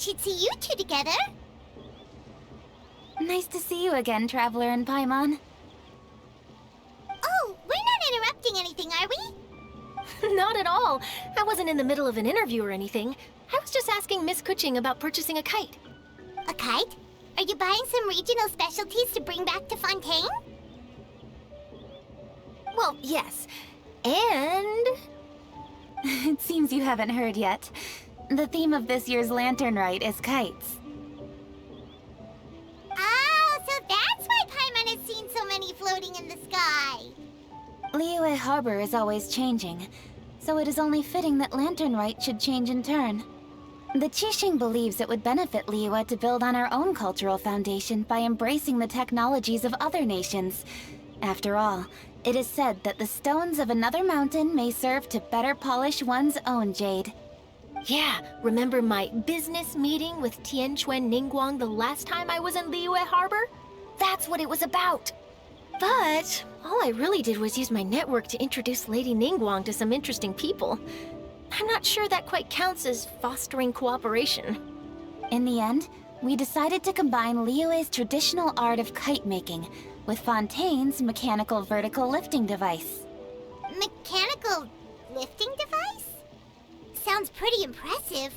should see you two together. Nice to see you again, Traveler and Paimon. Oh, we're not interrupting anything, are we? Not at all. I wasn't in the middle of an interview or anything. I was just asking Miss Kuching about purchasing a kite. A kite? Are you buying some regional specialties to bring back to Fontaine? Well, yes. And... It seems you haven't heard yet. The theme of this year's Lantern Rite is kites. Oh, so that's why Paimon has seen so many floating in the sky. Liyue Harbor is always changing, so it is only fitting that Lantern Rite should change in turn. The Qixing believes it would benefit Liyue to build on our own cultural foundation by embracing the technologies of other nations. After all, it is said that the stones of another mountain may serve to better polish one's own jade. yeah, remember my business meeting with Tianquan Ningguang the last time I was in Liyue Harbor? That's what it was about. But all I really did was use my network to introduce Lady Ningguang to some interesting people. I'm not sure that quite counts as fostering cooperation. In the end, we decided to combine Liyue's traditional art of kite making with Fontaine's mechanical vertical lifting device. Mechanical lifting device? Sounds pretty impressive.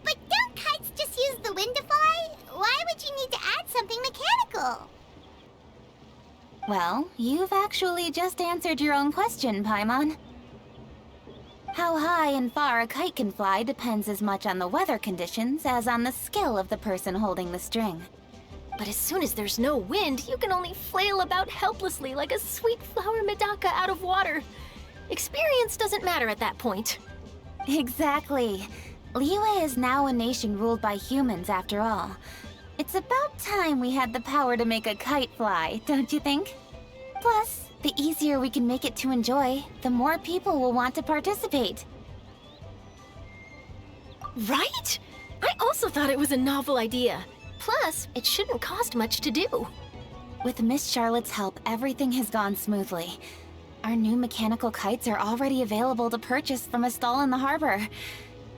But don't kites just use the wind to fly? Why would you need to add something mechanical? Well, you've actually just answered your own question, Paimon. How high and far a kite can fly depends as much on the weather conditions as on the skill of the person holding the string. But as soon as there's no wind, you can only flail about helplessly like a sweet flower medaka out of water. Experience doesn't matter at that point. Exactly. Liyue is now a nation ruled by humans, after all. It's about time we had the power to make a kite fly, don't you think? Plus, the easier we can make it to enjoy, the more people will want to participate. Right? I also thought it was a novel idea. Plus, it shouldn't cost much to do. With Miss Charlotte's help, everything has gone smoothly. Our new mechanical kites are already available to purchase from a stall in the harbor.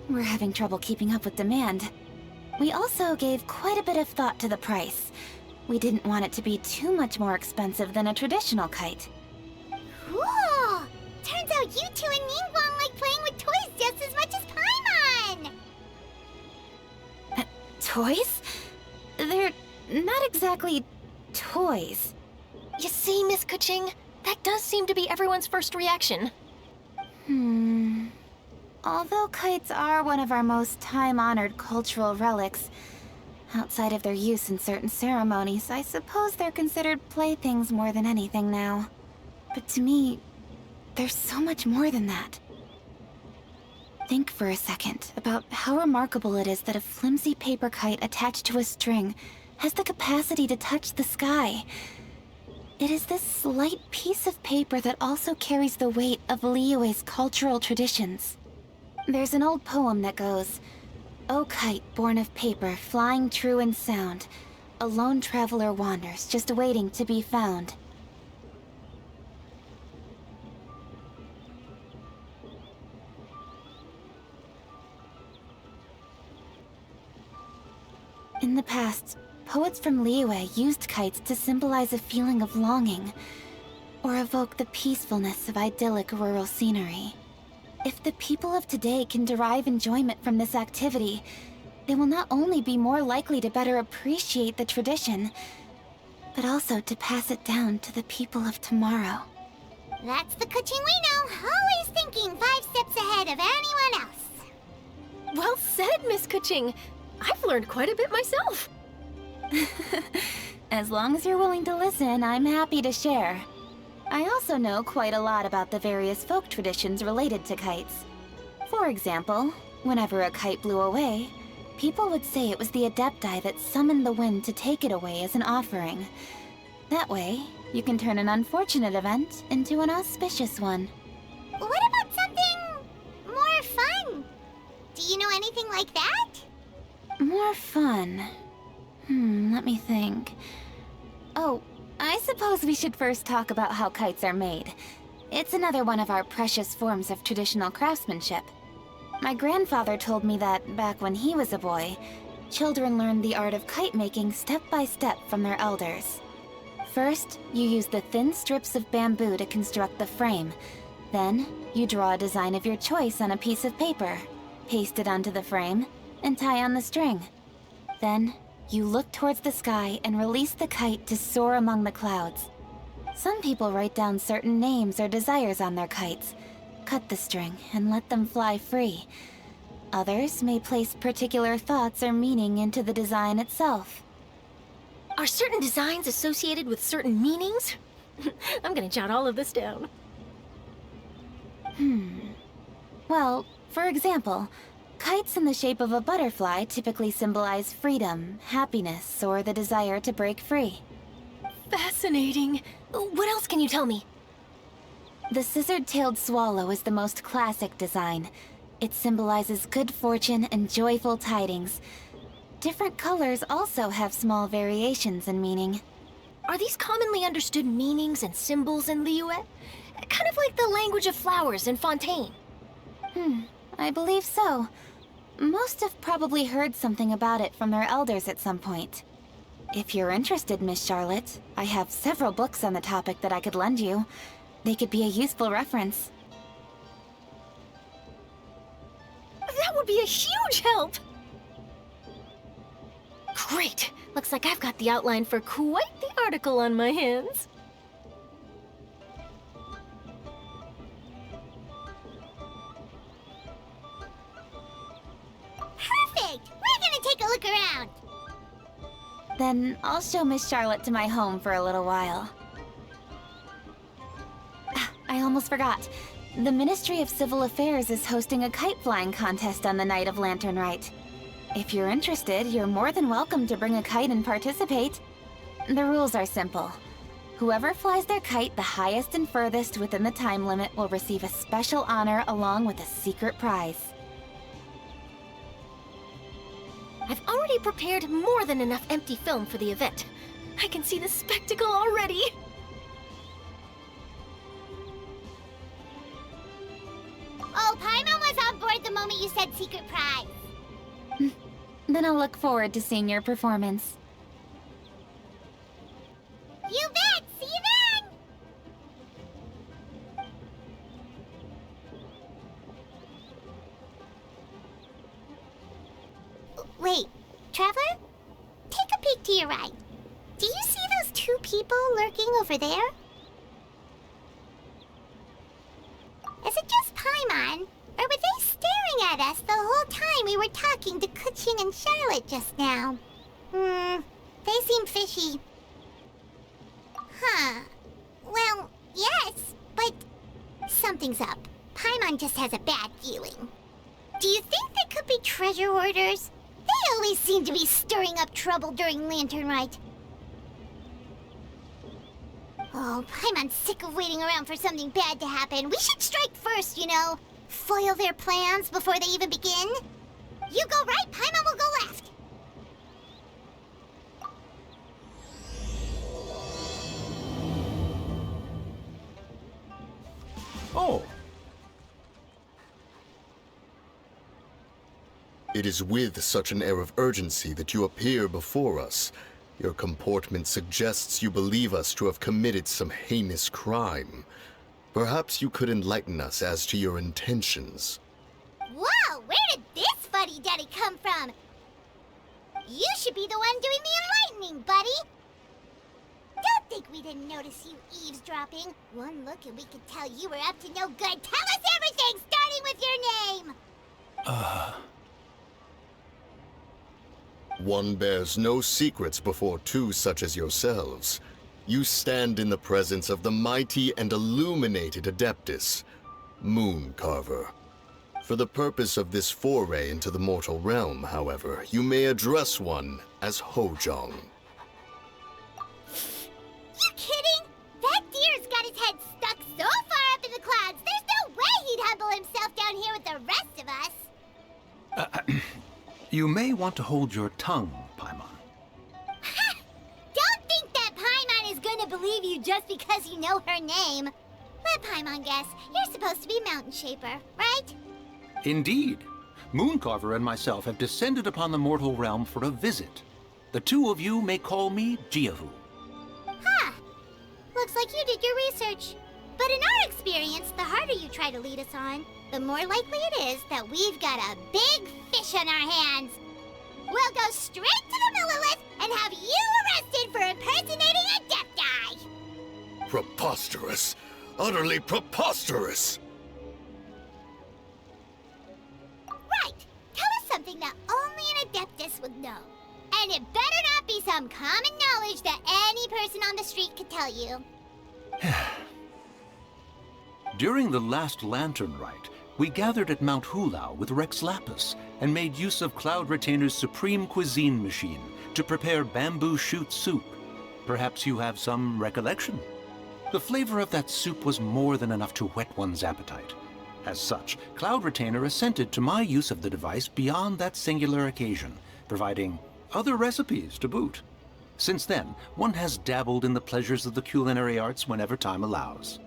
We're having trouble keeping up with demand. We also gave quite a bit of thought to the price. We didn't want it to be too much more expensive than a traditional kite. Cool! Turns out you two and Ningguang like playing with toys just as much as Paimon! Toys? They're not exactly toys. You see, Miss Kuching? That does seem to be everyone's first reaction. Although kites are one of our most time-honored cultural relics, outside of their use in certain ceremonies, I suppose they're considered playthings more than anything now. But to me, there's so much more than that. Think for a second about how remarkable it is that a flimsy paper kite attached to a string has the capacity to touch the sky. It is this slight piece of paper that also carries the weight of Liyue's cultural traditions. There's an old poem that goes, "O kite born of paper, flying true and sound, a lone traveler wanders, just waiting to be found." In the past, poets from Liyue used kites to symbolize a feeling of longing, or evoke the peacefulness of idyllic rural scenery. If the people of today can derive enjoyment from this activity, they will not only be more likely to better appreciate the tradition, but also to pass it down to the people of tomorrow. That's the Kuching we know, always thinking 5 steps ahead of anyone else. Well said, Miss Kuching. I've learned quite a bit myself. As long as you're willing to listen, I'm happy to share. I also know quite a lot about the various folk traditions related to kites. For example, whenever a kite blew away, people would say it was the Adepti that summoned the wind to take it away as an offering. That way, you can turn an unfortunate event into an auspicious one. What about something more fun? Do you know anything like that? More fun? Let me think. Oh, I suppose we should first talk about how kites are made. It's another one of our precious forms of traditional craftsmanship. My grandfather told me that, back when he was a boy, children learned the art of kite making step by step from their elders. First, you use the thin strips of bamboo to construct the frame. Then, you draw a design of your choice on a piece of paper, paste it onto the frame, and tie on the string. Then, you look towards the sky and release the kite to soar among the clouds. Some people write down certain names or desires on their kites, cut the string, and let them fly free. Others may place particular thoughts or meaning into the design itself. Are certain designs associated with certain meanings? I'm gonna jot all of this down. Well, for example, kites in the shape of a butterfly typically symbolize freedom, happiness, or the desire to break free. Fascinating. What else can you tell me? The scissor-tailed swallow is the most classic design. It symbolizes good fortune and joyful tidings. Different colors also have small variations in meaning. Are these commonly understood meanings and symbols in Liyue? Kind of like the language of flowers in Fontaine. I believe so. Most have probably heard something about it from their elders at some point. If you're interested, Miss Charlotte, I have several books on the topic that I could lend you. They could be a useful reference. That would be a huge help! Great! Looks like I've got the outline for quite the article on my hands. Perfect! We're gonna take a look around. Then I'll show Miss Charlotte to my home for a little while. I almost forgot. The Ministry of Civil Affairs is hosting a kite flying contest on the night of Lantern Rite. If you're interested, you're more than welcome to bring a kite and participate. The rules are simple. Whoever flies their kite the highest and furthest within the time limit will receive a special honor along with a secret prize. I've already prepared more than enough empty film for the event. I can see the spectacle already. Oh, Paimon was on board the moment you said secret prize. Then I'll look forward to seeing your performance. You bet! See you then! Wait, Traveler? Take a peek to your right. Do you see those two people lurking over there? Is it just Paimon? Or were they staring at us the whole time we were talking to Kuching and Charlotte just now? They seem fishy. Huh. Well, yes, but something's up. Paimon just has a bad feeling. Do you think they could be treasure hoarders? They always seem to be stirring up trouble during Lantern Rite. Oh, Paimon's sick of waiting around for something bad to happen. We should strike first, you know. Foil their plans before they even begin. You go right, Paimon will go left. Oh. It is with such an air of urgency that you appear before us. Your comportment suggests you believe us to have committed some heinous crime. Perhaps you could enlighten us as to your intentions. Whoa, where did this fuddy-duddy come from? You should be the one doing the enlightening, buddy. Don't think we didn't notice you eavesdropping. One look and we could tell you were up to no good. Tell us everything, starting with your name. One bears no secrets before two such as yourselves. You stand in the presence of the mighty and illuminated Adeptus, Moon Carver. For the purpose of this foray into the mortal realm, however, you may address one as Hojong. You kidding? That deer's got his head stuck so far up in the clouds, there's no way he'd humble himself down here with the rest of us. You may want to hold your tongue, Paimon. Don't think that Paimon is gonna believe you just because you know her name. Let Paimon guess. You're supposed to be Mountain Shaper, right? Indeed. Mooncarver and myself have descended upon the mortal realm for a visit. The two of you may call me Jiahu. Huh. Looks like you did your research. But in our experience, the harder you try to lead us on, the more likely it is that we've got a big fish on our hands. We'll go straight to the Millilith and have you arrested for impersonating a Adepti! Preposterous. Utterly preposterous! Right! Tell us something that only an Adeptus would know. And it better not be some common knowledge that any person on the street could tell you. During the last Lantern Rite, we gathered at Mount Hulao with Rex Lapis and made use of Cloud Retainer's supreme cuisine machine to prepare bamboo shoot soup. Perhaps you have some recollection? The flavor of that soup was more than enough to whet one's appetite. As such, Cloud Retainer assented to my use of the device beyond that singular occasion, providing other recipes to boot. Since then, one has dabbled in the pleasures of the culinary arts whenever time allows.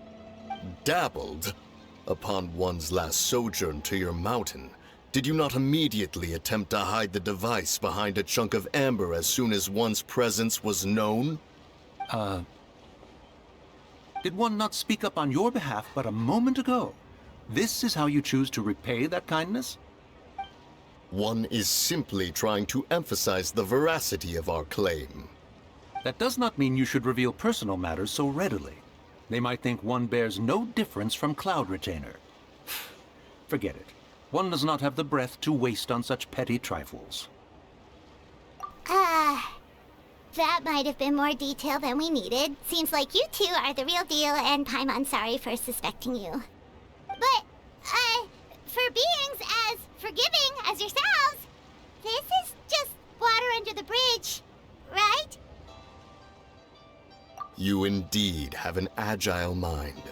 Dabbled? Upon one's last sojourn to your mountain, did you not immediately attempt to hide the device behind a chunk of amber as soon as one's presence was known? Did one not speak up on your behalf but a moment ago? This is how you choose to repay that kindness? One is simply trying to emphasize the veracity of our claim. That does not mean you should reveal personal matters so readily. They might think one bears no difference from Cloud Retainer. Forget it. One does not have the breath to waste on such petty trifles. That might have been more detail than we needed. Seems like you two are the real deal, and Paimon sorry for suspecting you. But, for beings as forgiving as yourselves, this is just water under the bridge, right? You indeed have an agile mind.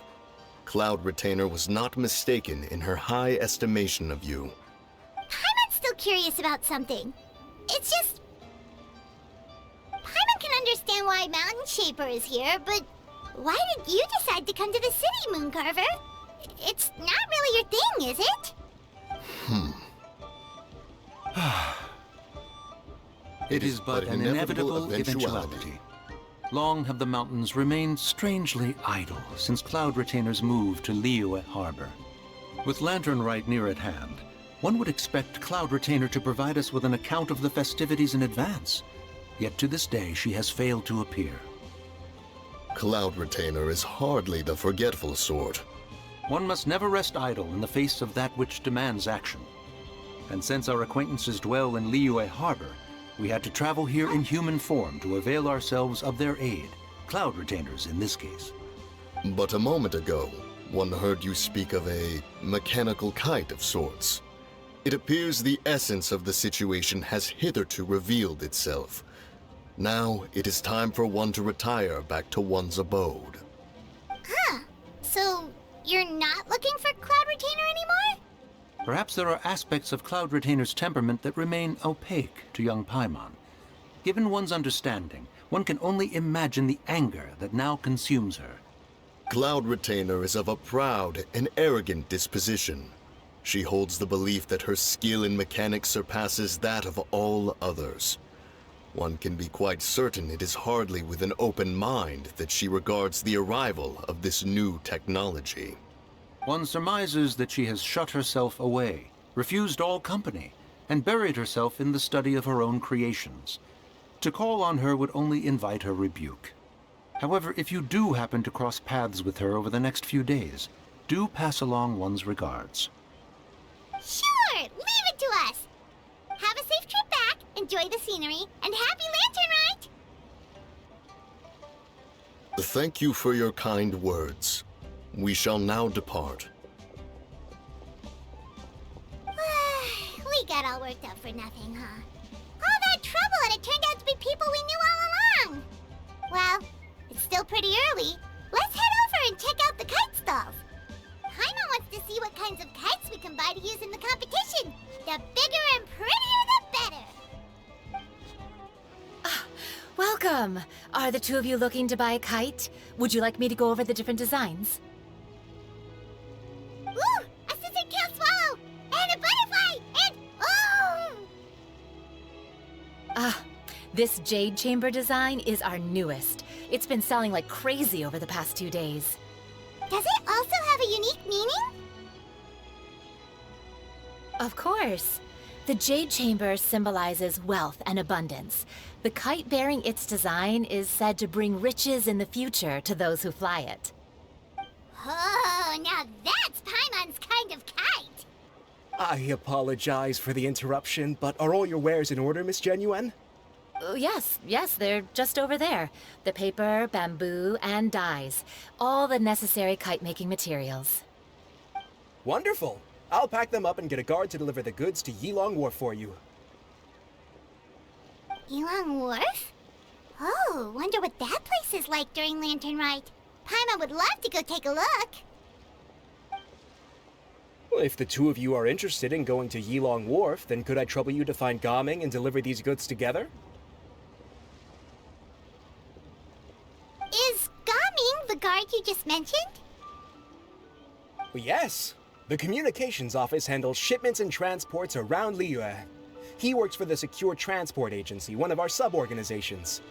Cloud Retainer was not mistaken in her high estimation of you. Paimon's still curious about something. It's just... Paimon can understand why Mountain Shaper is here, but why did you decide to come to the city, Mooncarver? It's not really your thing, is it? It is but an inevitable eventuality. Long have the mountains remained strangely idle since Cloud Retainer's move to Liyue Harbor. With Lantern Rite near at hand, one would expect Cloud Retainer to provide us with an account of the festivities in advance. Yet to this day, she has failed to appear. Cloud Retainer is hardly the forgetful sort. One must never rest idle in the face of that which demands action. And since our acquaintances dwell in Liyue Harbor, we had to travel here in human form to avail ourselves of their aid, Cloud Retainers in this case. But a moment ago, one heard you speak of a mechanical kite of sorts. It appears the essence of the situation has hitherto revealed itself. Now it is time for one to retire back to one's abode. Huh. So, you're not looking for Cloud Retainer anymore? Perhaps there are aspects of Cloud Retainer's temperament that remain opaque to young Paimon. Given one's understanding, one can only imagine the anger that now consumes her. Cloud Retainer is of a proud and arrogant disposition. She holds the belief that her skill in mechanics surpasses that of all others. One can be quite certain it is hardly with an open mind that she regards the arrival of this new technology. One surmises that she has shut herself away, refused all company, and buried herself in the study of her own creations. To call on her would only invite her rebuke. However, if you do happen to cross paths with her over the next few days, do pass along one's regards. Sure! Leave it to us! Have a safe trip back, enjoy the scenery, and happy Lantern Rite! Thank you for your kind words. We shall now depart. We got all worked up for nothing, huh? All that trouble and it turned out to be people we knew all along! Well, it's still pretty early. Let's head over and check out the kite stalls. Paimon wants to see what kinds of kites we can buy to use in the competition. The bigger and prettier, the better. Welcome! Are the two of you looking to buy a kite? Would you like me to go over the different designs? Ooh! A scissor tail swallow! And a butterfly! And This jade chamber design is our newest. It's been selling like crazy over the past 2 days. Does it also have a unique meaning? Of course. The jade chamber symbolizes wealth and abundance. The kite bearing its design is said to bring riches in the future to those who fly it. Oh, now that's Paimon's kind of kite. I apologize for the interruption, but are all your wares in order, Miss Genuine? Oh, yes, they're just over there. The paper, bamboo, and dyes. All the necessary kite-making materials. Wonderful! I'll pack them up and get a guard to deliver the goods to Yilong Wharf for you. Yilong Wharf? Oh, wonder what that place is like during Lantern Rite. Paimon would love to go take a look. Well, if the two of you are interested in going to Yilong Wharf, then could I trouble you to find Gaming and deliver these goods together? Is Gaming the guard you just mentioned? Well, yes. The communications office handles shipments and transports around Liyue. He works for the Secure Transport Agency, one of our sub-organizations.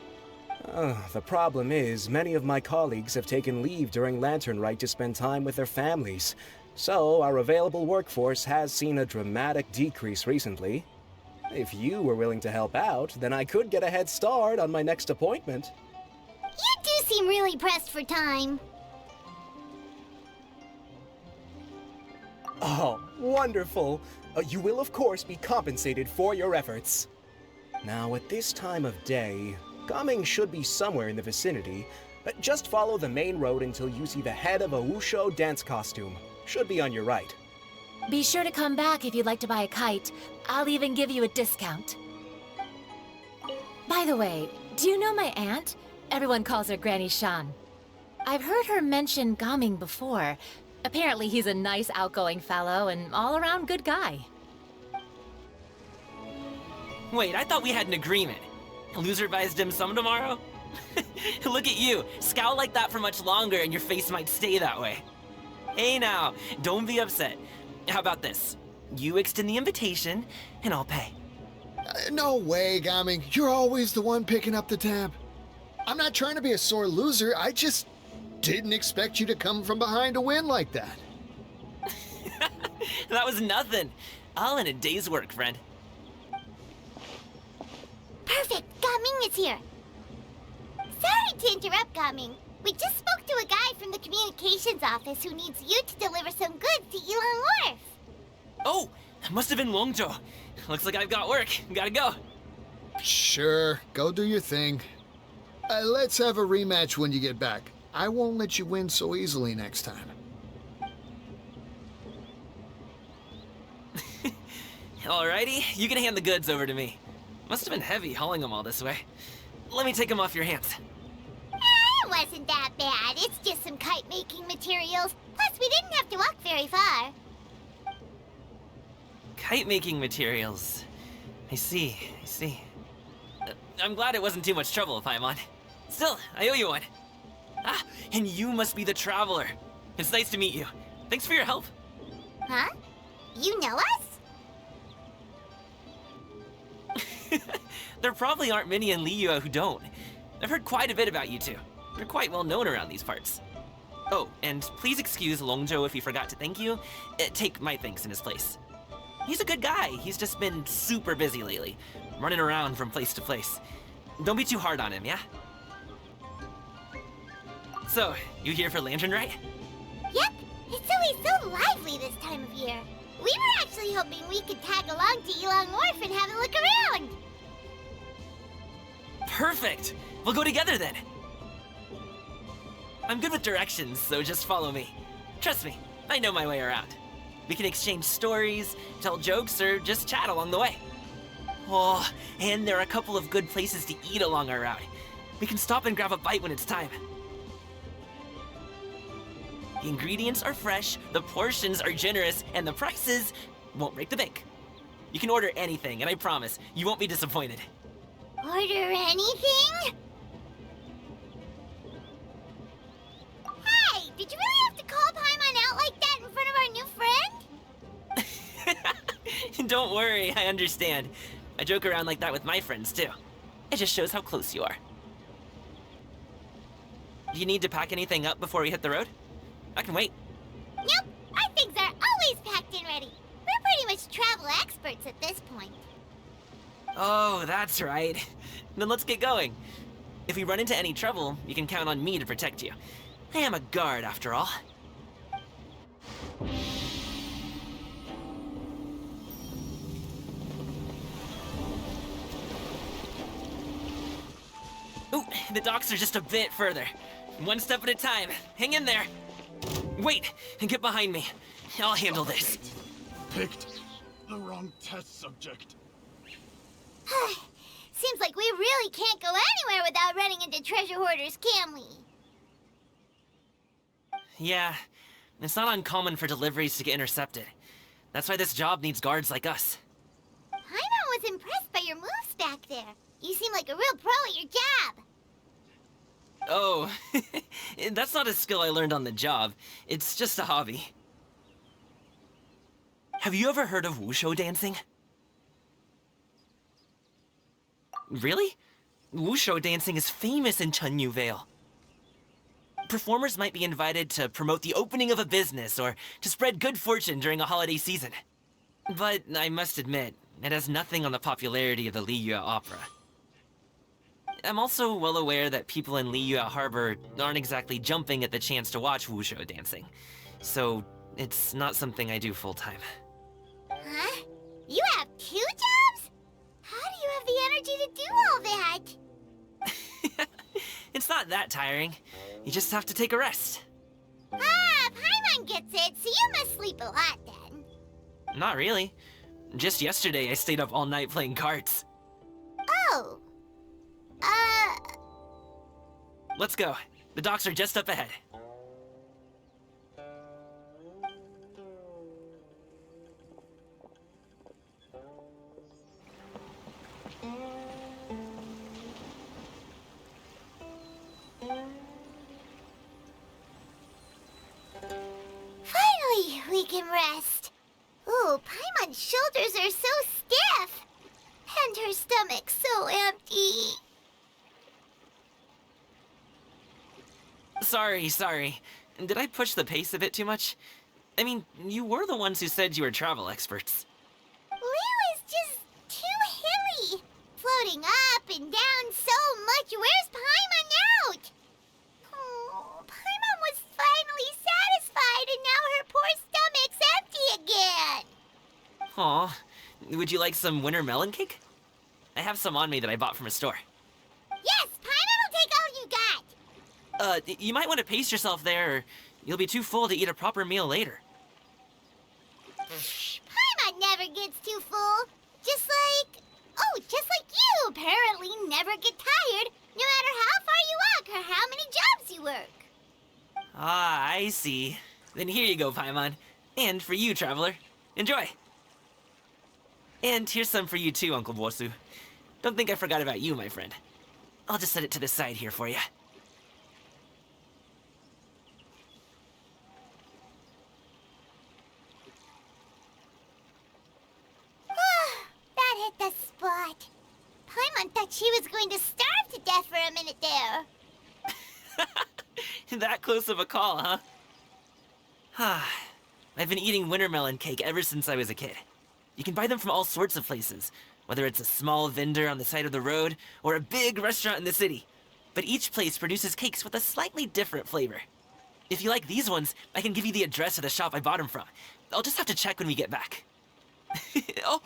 The problem is, many of my colleagues have taken leave during Lantern Rite to spend time with their families. So, our available workforce has seen a dramatic decrease recently. If you were willing to help out, then I could get a head start on my next appointment. You do seem really pressed for time. Oh, wonderful! You will, of course, be compensated for your efforts. Now, at this time of day, Gaming should be somewhere in the vicinity. Just follow the main road until you see the head of a Wushu dance costume. Should be on your right. Be sure to come back if you'd like to buy a kite. I'll even give you a discount. By the way, do you know my aunt? Everyone calls her Granny Shan. I've heard her mention Gaming before. Apparently he's a nice, outgoing fellow and all-around good guy. Wait, I thought we had an agreement. Loser buys dim sum tomorrow? Look at you, scowl like that for much longer and your face might stay that way. Hey now, don't be upset. How about this? You extend the invitation, and I'll pay. No way, Gaming. You're always the one picking up the tab. I'm not trying to be a sore loser. I just didn't expect you to come from behind to win like that. That was nothing. All in a day's work, friend. Perfect, Gaming is here. Sorry to interrupt, Gaming. We just spoke to a guy from the communications office who needs you to deliver some goods to Yilong Wharf. Oh, that must have been Longzhou. Looks like I've got work. Gotta go. Sure, go do your thing. Let's have a rematch when you get back. I won't let you win so easily next time. Alrighty, you can hand the goods over to me. Must have been heavy hauling them all this way. Let me take them off your hands. It wasn't that bad. It's just some kite-making materials. Plus, we didn't have to walk very far. Kite-making materials. I see. I'm glad it wasn't too much trouble, Paimon. Still, I owe you one. Ah, and you must be the traveler. It's nice to meet you. Thanks for your help. Huh? You know us? There probably aren't many in Liyue who don't. I've heard quite a bit about you two. You're quite well known around these parts. Oh, and please excuse Longzhou if he forgot to thank you. Take my thanks in his place. He's a good guy. He's just been super busy lately, running around from place to place. Don't be too hard on him, yeah? So, you here for Lantern Rite? Yep. It's always so lively this time of year. We were actually hoping we could tag along to Yilong Wharf and have a look around. Perfect! We'll go together then. I'm good with directions, so just follow me. Trust me, I know my way around. We can exchange stories, tell jokes, or just chat along the way. Oh, and there are a couple of good places to eat along our route. We can stop and grab a bite when it's time. The ingredients are fresh, the portions are generous, and the prices won't break the bank. You can order anything, and I promise, you won't be disappointed. Order anything? Hey, did you really have to call Paimon out like that in front of our new friend? Don't worry, I understand. I joke around like that with my friends, too. It just shows how close you are. Do you need to pack anything up before we hit the road? I can wait. Nope, our things are always packed and ready. We're pretty much travel experts at this point. Oh, that's right. Then let's get going. If we run into any trouble, you can count on me to protect you. I am a guard, after all. Ooh, the docks are just a bit further. One step at a time. Hang in there. Wait, and get behind me. I'll handle this. Picked the wrong test subject. Seems like we really can't go anywhere without running into treasure hoarders, can we? Yeah, it's not uncommon for deliveries to get intercepted. That's why this job needs guards like us. Paimon was impressed by your moves back there. You seem like a real pro at your job. Oh, that's not a skill I learned on the job. It's just a hobby. Have you ever heard of wushu dancing? Really? Wushu dancing is famous in Chunyu Vale. Performers might be invited to promote the opening of a business or to spread good fortune during a holiday season. But I must admit, it has nothing on the popularity of the Liyue Opera. I'm also well aware that people in Liyue Harbor aren't exactly jumping at the chance to watch wushu dancing. So, it's not something I do full-time. Huh? You have 2 jobs? How do you have the energy to do all that? It's not that tiring. You just have to take a rest. Ah, Paimon gets it, so you must sleep a lot then. Not really. Just yesterday, I stayed up all night playing cards. Oh. Let's go. The docks are just up ahead. Finally, we can rest. Ooh, Paimon's shoulders are so stiff. And her stomach so empty. Sorry. Did I push the pace a bit too much? I mean, you were the ones who said you were travel experts. Liyue is just too hilly. Floating up and down so much. Where's Paimon out? Oh, Paimon was finally satisfied and now her poor stomach's empty again. Aw, would you like some winter melon cake? I have some on me that I bought from a store. Yes, Paimon will take all you got. You might want to pace yourself there, or you'll be too full to eat a proper meal later. Paimon never gets too full. Just like you apparently never get tired, no matter how far you walk or how many jobs you work. Ah, I see. Then here you go, Paimon. And for you, traveler. Enjoy. And here's some for you too, Uncle Bosu. Don't think I forgot about you, my friend. I'll just set it to the side here for you. That hit the spot. Paimon thought she was going to starve to death for a minute there. That close of a call, huh? I've been eating winter melon cake ever since I was a kid. You can buy them from all sorts of places, whether it's a small vendor on the side of the road or a big restaurant in the city. But each place produces cakes with a slightly different flavor. If you like these ones, I can give you the address of the shop I bought them from. I'll just have to check when we get back. Oh,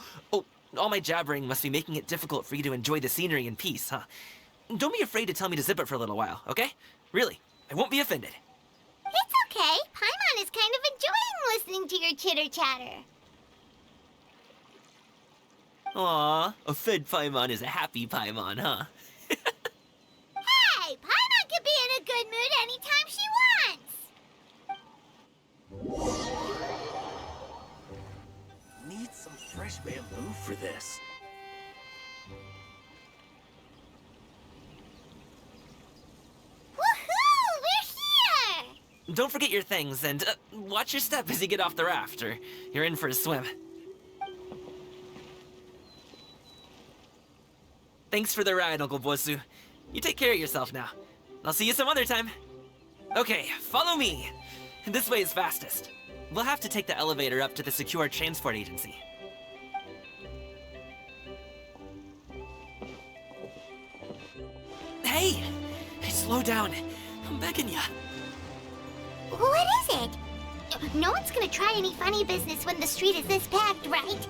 all my jabbering must be making it difficult for you to enjoy the scenery in peace, huh? Don't be afraid to tell me to zip it for a little while, okay? Really, I won't be offended. It's okay. Paimon is kind of enjoying listening to your chitter-chatter. Aw, a fed Paimon is a happy Paimon, huh? Hey, Paimon can be in a good mood anytime she wants. Need some fresh bamboo for this. Woohoo! We're here! Don't forget your things, and watch your step as you get off the raft, or you're in for a swim. Thanks for the ride, Uncle Bosu. You take care of yourself now. I'll see you some other time. Okay, follow me. This way is fastest. We'll have to take the elevator up to the secure transport agency. Hey! Slow down. I'm begging ya. What is it? No one's gonna try any funny business when the street is this packed, right?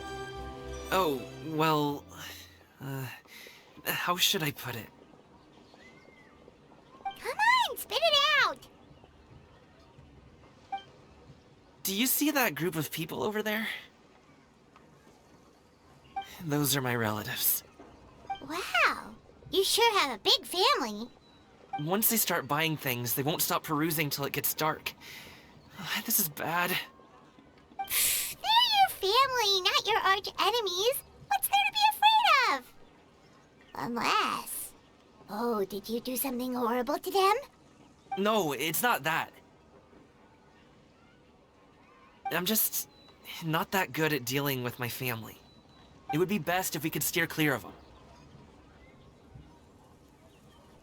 Oh, well... how should I put it? Come on, spit it out! Do you see that group of people over there? Those are my relatives. Wow, you sure have a big family. Once they start buying things, they won't stop perusing till it gets dark. This is bad. They're your family, not your arch enemies. What's there to be afraid of? Unless... Oh, did you do something horrible to them? No, it's not that. I'm just not that good at dealing with my family. It would be best if we could steer clear of them.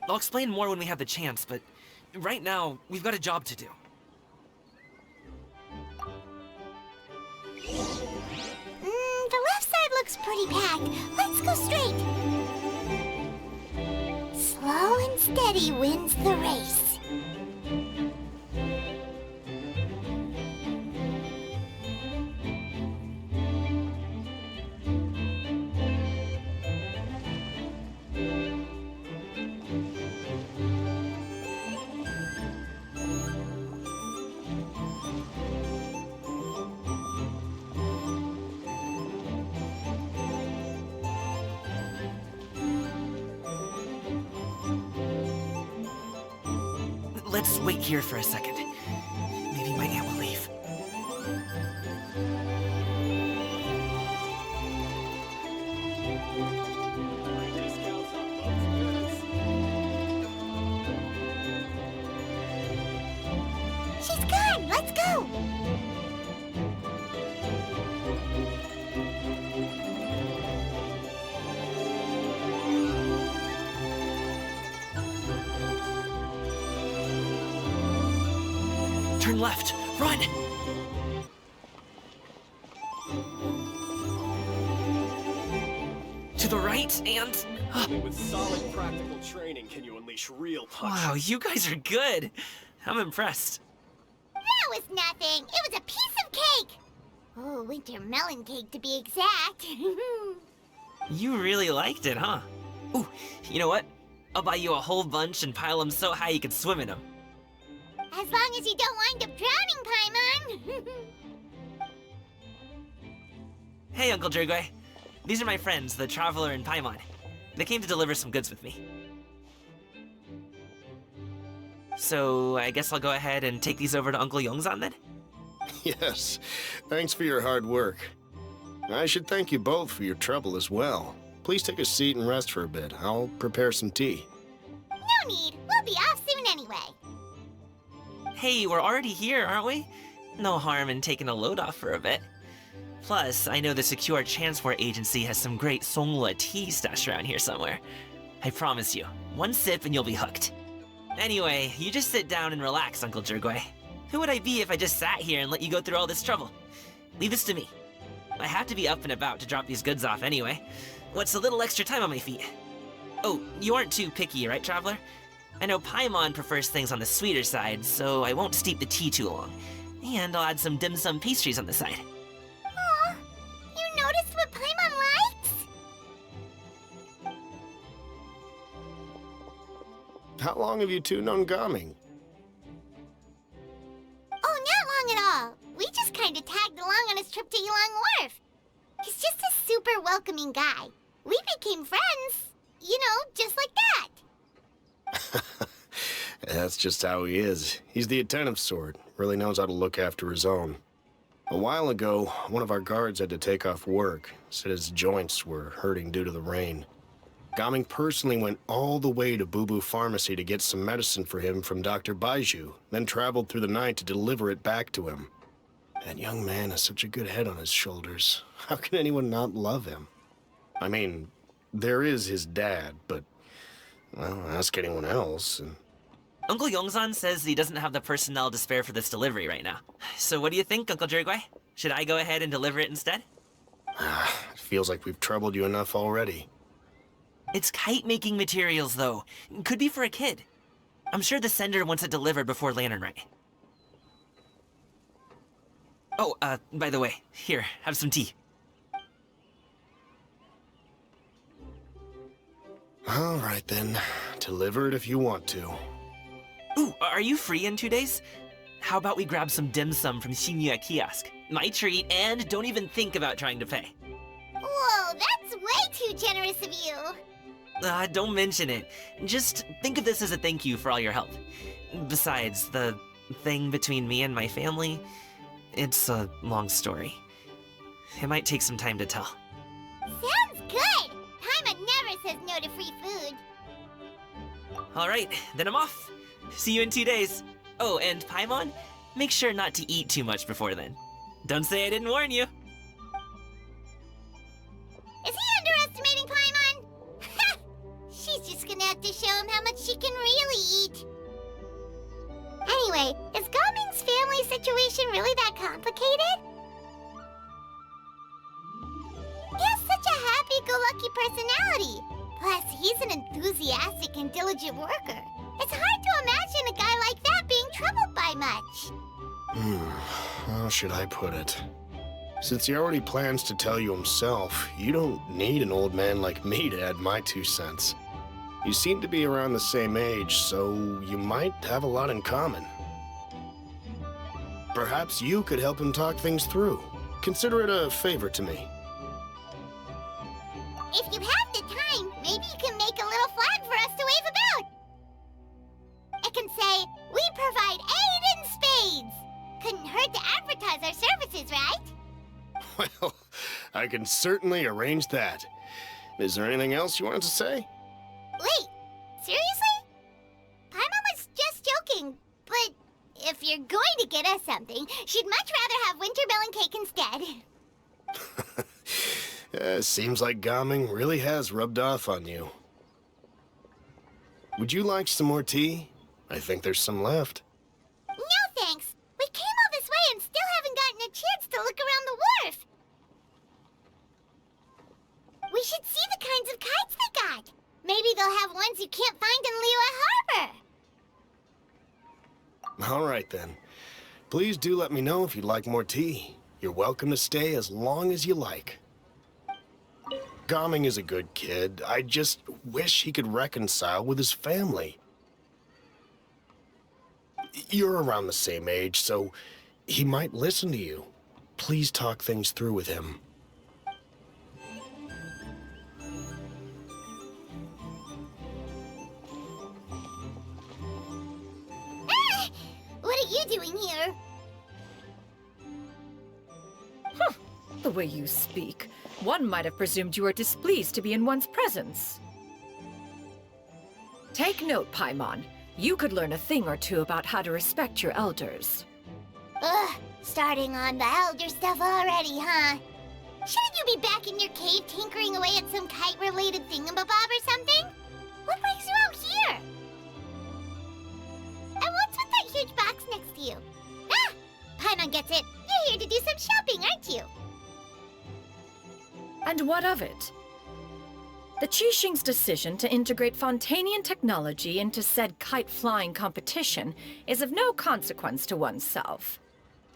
I'll explain more when we have the chance, but right now, we've got a job to do. The left side looks pretty packed. Let's go straight. Slow and steady wins the race. Let's wait here for a second. Maybe my aunt will leave. She's gone. Let's go. Turn left. Run! To the right, and... Only with solid practical training can you unleash real punch. Wow, you guys are good. I'm impressed. That was nothing. It was a piece of cake. Oh, winter melon cake to be exact. You really liked it, huh? Ooh, you know what? I'll buy you a whole bunch and pile them so high you can swim in them. As long as you don't wind up drowning, Paimon. Hey, Uncle Jergway. These are my friends, the Traveler and Paimon. They came to deliver some goods with me. So, I guess I'll go ahead and take these over to Uncle Yongzan then? Yes, thanks for your hard work. I should thank you both for your trouble as well. Please take a seat and rest for a bit. I'll prepare some tea. No need. We'll be off soon anyway. Hey, we're already here, aren't we? No harm in taking a load off for a bit. Plus, I know the Secure Transport Agency has some great Songhua tea stashed around here somewhere. I promise you, one sip and you'll be hooked. Anyway, you just sit down and relax, Uncle Jergway. Who would I be if I just sat here and let you go through all this trouble? Leave this to me. I have to be up and about to drop these goods off anyway. What's a little extra time on my feet? Oh, you aren't too picky, right, Traveler? I know Paimon prefers things on the sweeter side, so I won't steep the tea too long. And I'll add some dim sum pastries on the side. Aw, you noticed what Paimon likes? How long have you two known Gaming? Oh, not long at all. We just kind of tagged along on his trip to Yulong Wharf. He's just a super welcoming guy. We became friends. You know, just like that. That's just how he is. He's the attentive sort. Really knows how to look after his own. A while ago, one of our guards had to take off work. Said his joints were hurting due to the rain. Gaming personally went all the way to Boo Boo Pharmacy to get some medicine for him from Dr. Baiju, then traveled through the night to deliver it back to him. That young man has such a good head on his shoulders. How can anyone not love him? I mean, there is his dad, but, well, ask anyone else, and... Uncle Yongzan says he doesn't have the personnel to spare for this delivery right now. So what do you think, Uncle Jirgwei? Should I go ahead and deliver it instead? It feels like we've troubled you enough already. It's kite-making materials, though. Could be for a kid. I'm sure the sender wants it delivered before Lantern Rite. Oh, by the way, here, have some tea. All right, then. Deliver it if you want to. Ooh, are you free in 2 days? How about we grab some dim sum from Shinya Kiosk? My treat, and don't even think about trying to pay. Whoa, that's way too generous of you. Don't mention it. Just think of this as a thank you for all your help. Besides, the thing between me and my family, it's a long story. It might take some time to tell. Sounds good! Paimon never says no to free food. Alright, then I'm off. See you in 2 days. Oh, and Paimon, make sure not to eat too much before then. Don't say I didn't warn you. Is he underestimating Paimon? She's just gonna have to show him how much she can really eat. Anyway, is Gaming's family situation really that complicated? He has such a happy-go-lucky personality. Plus, he's an enthusiastic and diligent worker. It's hard to imagine a guy like that being troubled by much. How should I put it? Since he already plans to tell you himself, you don't need an old man like me to add my 2 cents. You seem to be around the same age, so you might have a lot in common. Perhaps you could help him talk things through. Consider it a favor to me. If you have the time, maybe you can make a little flag for us to wave about. It can say, "We provide aid in spades." Couldn't hurt to advertise our services, right? Well, I can certainly arrange that. Is there anything else you wanted to say? Wait, seriously? Paimon was just joking, but if you're going to get us something, she'd much rather have winter melon cake instead. Seems like Gaming really has rubbed off on you. Would you like some more tea? I think there's some left. No thanks. We came all this way and still haven't gotten a chance to look around the wharf. We should see the kinds of kites they got. Maybe they'll have ones you can't find in Liyue Harbor. All right, then. Please do let me know if you'd like more tea. You're welcome to stay as long as you like. Gaming is a good kid. I just wish he could reconcile with his family. You're around the same age, so he might listen to you. Please talk things through with him. Ah! What are you doing here? The way you speak, one might have presumed you were displeased to be in one's presence. Take note, Paimon. You could learn a thing or two about how to respect your elders. Ugh, starting on the elder stuff already, huh? Shouldn't you be back in your cave tinkering away at some kite-related thingamabob or something? What brings you out here? And what's with that huge box next to you? Ah! Paimon gets it. You're here to do some shopping, aren't you? And what of it? The Qixing's decision to integrate Fontanian technology into said kite-flying competition is of no consequence to oneself.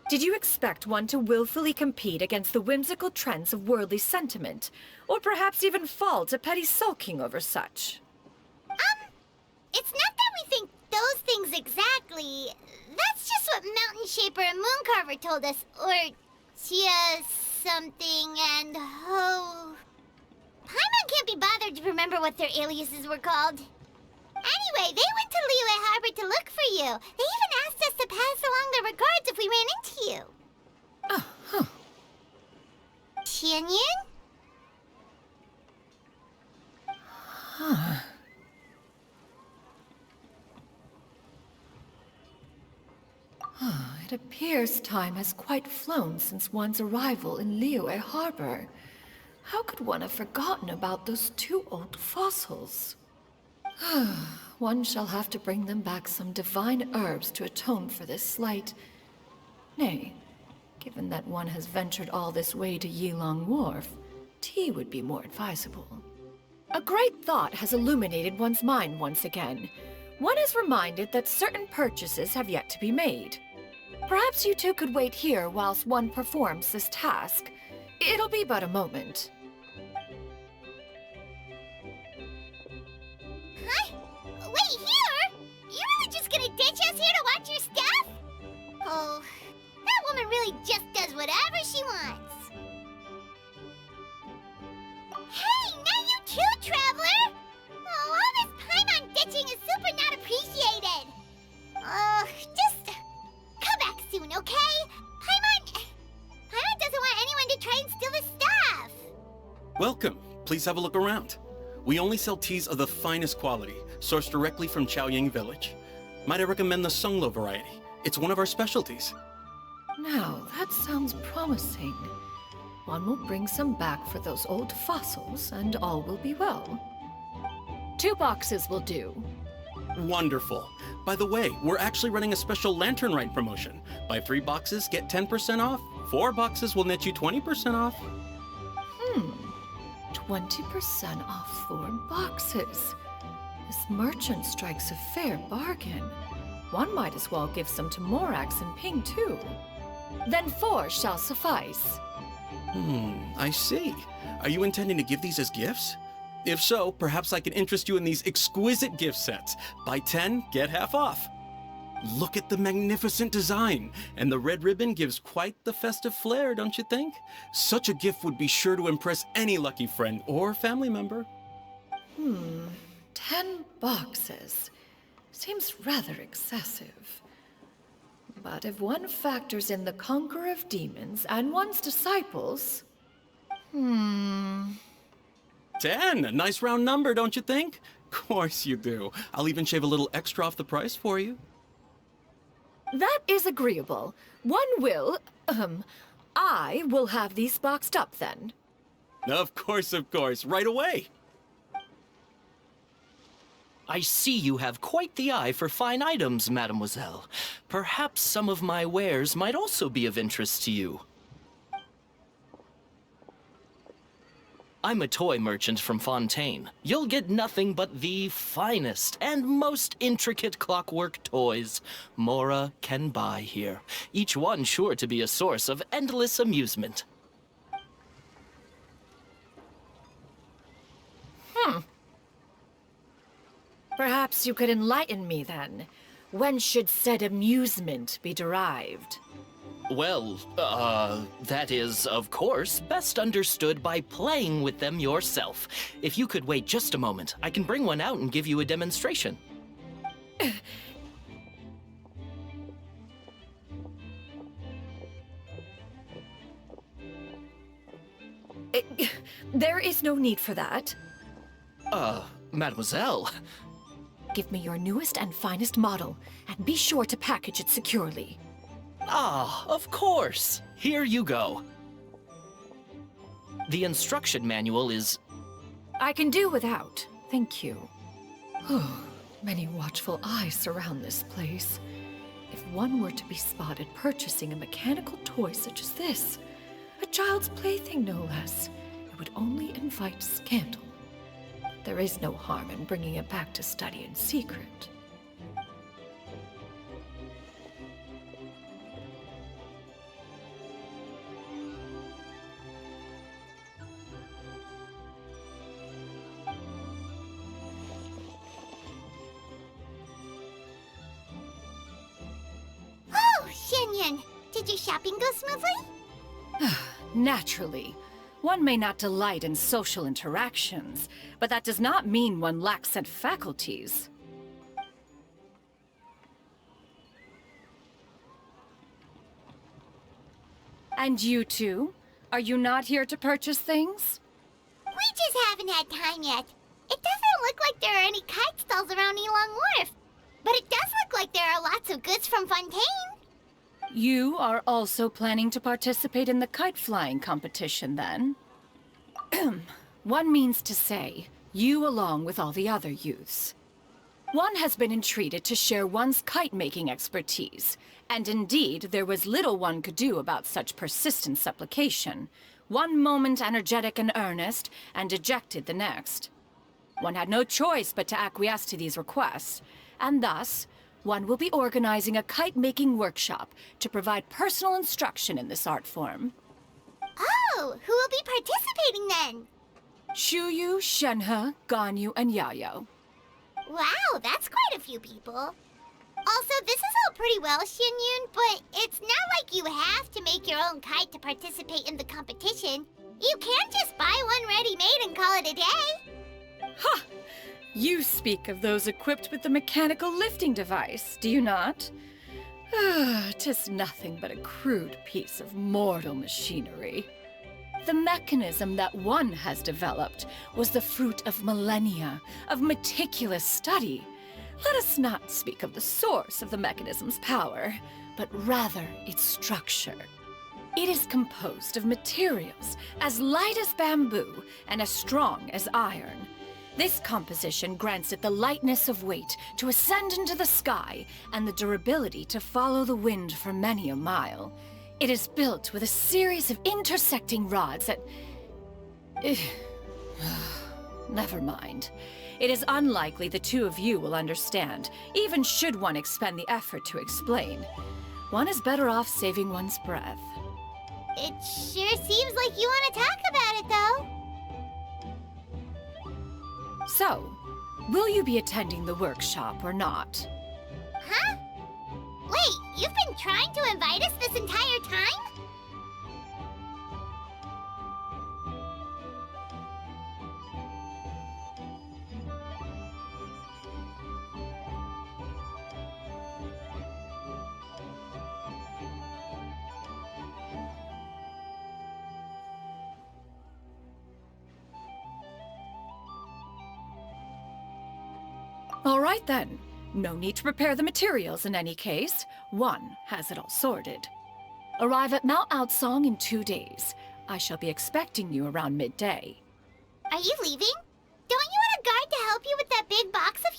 Did you expect one to willfully compete against the whimsical trends of worldly sentiment, or perhaps even fall to petty sulking over such? It's not that we think those things exactly. That's just what Mountain Shaper and Mooncarver told us, or Chia something and Ho... Paimon can't be bothered to remember what their aliases were called. Anyway, they went to Liyue Harbor to look for you. They even asked us to pass along their regards if we ran into you. Oh, huh. Tianyun? Huh. It appears time has quite flown since one's arrival in Liyue Harbor. How could one have forgotten about those 2 old fossils? One shall have to bring them back some divine herbs to atone for this slight. Nay, given that one has ventured all this way to Yilong Wharf, tea would be more advisable. A great thought has illuminated one's mind once again. One is reminded that certain purchases have yet to be made. Perhaps you two could wait here whilst one performs this task. It'll be but a moment. Huh? Wait, here? You really just gonna ditch us here to watch your stuff? Oh, that woman really just does whatever she wants. Hey, not you too, Traveler! Oh, all this Paimon ditching is super not appreciated. Just come back soon, okay? Paimon doesn't want anyone to try and steal his stuff. Welcome. Please have a look around. We only sell teas of the finest quality, sourced directly from Chaoying Village. Might I recommend the Sunglo variety? It's one of our specialties. Now, that sounds promising. One will bring some back for those old fossils, and all will be well. 2 boxes will do. Wonderful. By the way, we're actually running a special Lantern Rite promotion. Buy 3 boxes, get 10% off. 4 boxes will net you 20% off. 20% off 4 boxes. This merchant strikes a fair bargain. One might as well give some to Morax and Ping, too. Then 4 shall suffice. I see. Are you intending to give these as gifts? If so, perhaps I can interest you in these exquisite gift sets. Buy 10, get half off. Look at the magnificent design, and the red ribbon gives quite the festive flair, don't you think? Such a gift would be sure to impress any lucky friend or family member. 10 boxes. Seems rather excessive. But if one factors in the Conqueror of Demons and one's disciples... 10! A nice round number, don't you think? Course you do. I'll even shave a little extra off the price for you. That is agreeable. One will, I will have these boxed up then. Of course, right away. I see you have quite the eye for fine items, mademoiselle. Perhaps some of my wares might also be of interest to you. I'm a toy merchant from Fontaine. You'll get nothing but the finest and most intricate clockwork toys Mora can buy here. Each one sure to be a source of endless amusement. Perhaps you could enlighten me then. When should said amusement be derived? Well, that is, of course, best understood by playing with them yourself. If you could wait just a moment, I can bring one out and give you a demonstration. There is no need for that. Mademoiselle. Give me your newest and finest model, and be sure to package it securely. Ah, of course. Here you go. The instruction manual is... I can do without, thank you. Many watchful eyes surround this place. If one were to be spotted purchasing a mechanical toy such as this, a child's plaything no less, it would only invite scandal. There is no harm in bringing it back to study in secret. Oh, Shenyan, did your shopping go smoothly? Naturally. One may not delight in social interactions, but that does not mean one lacks said faculties. And you two? Are you not here to purchase things? We just haven't had time yet. It doesn't look like there are any kite stalls around Yilong Wharf, but it does look like there are lots of goods from Fontaine. You are also planning to participate in the kite flying competition, then? One means to say, you along with all the other youths. One has been entreated to share one's kite-making expertise, and indeed there was little one could do about such persistent supplication. One moment energetic and earnest, and dejected the next. One had no choice but to acquiesce to these requests, and thus, one will be organizing a kite-making workshop to provide personal instruction in this art form. Oh, who will be participating then? Shuyu, Shenhe, Ganyu, and Yayo. Wow, that's quite a few people. Also, this is all pretty well, Xinyun, but it's not like you have to make your own kite to participate in the competition. You can just buy one ready-made and call it a day. Ha! You speak of those equipped with the mechanical lifting device, do you not? 'Tis nothing but a crude piece of mortal machinery. The mechanism that one has developed was the fruit of millennia of meticulous study. Let us not speak of the source of the mechanism's power, but rather its structure. It is composed of materials as light as bamboo and as strong as iron. This composition grants it the lightness of weight to ascend into the sky and the durability to follow the wind for many a mile. It is built with a series of intersecting rods that... Never mind. It is unlikely the two of you will understand, even should one expend the effort to explain. One is better off saving one's breath. It sure seems like you want to talk about it, though. So, will you be attending the workshop or not? Huh? Wait, you've been trying to invite us this entire time? All right then. No need to prepare the materials in any case. One has it all sorted. Arrive at Mount Outsong in 2 days. I shall be expecting you around midday. Are you leaving? Don't you want a guard to help you with that big box of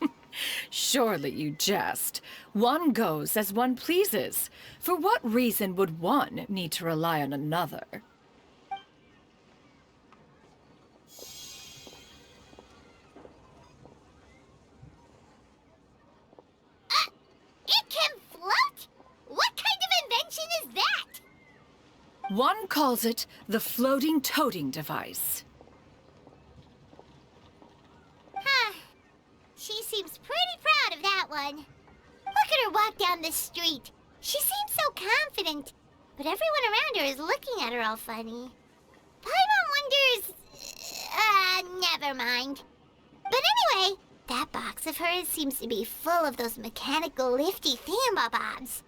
yours? Surely you jest. One goes as one pleases. For what reason would one need to rely on another? It can float? What kind of invention is that? One calls it the floating toting device. Huh. She seems pretty proud of that one. Look at her walk down the street. She seems so confident, but everyone around her is looking at her all funny. Paimon wonders... never mind. But anyway, that box of hers seems to be full of those mechanical lifty thingamabobs.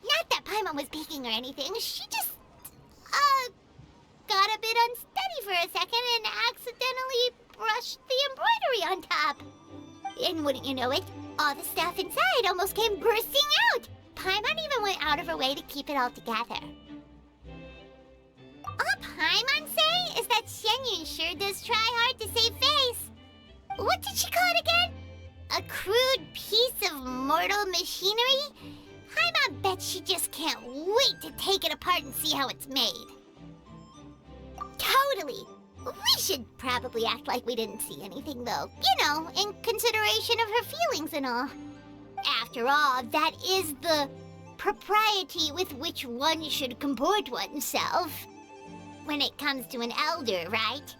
Not that Paimon was peeking or anything. She just, got a bit unsteady for a second and accidentally brushed the embroidery on top. And wouldn't you know it, all the stuff inside almost came bursting out. Paimon even went out of her way to keep it all together. All Paimon say is that Xianyun sure does try hard to save face. What did she call it again? A crude piece of mortal machinery? Paimon bets she just can't wait to take it apart and see how it's made. Totally. We should probably act like we didn't see anything, though. You know, in consideration of her feelings and all. After all, that is the propriety with which one should comport oneself. When it comes to an elder, right?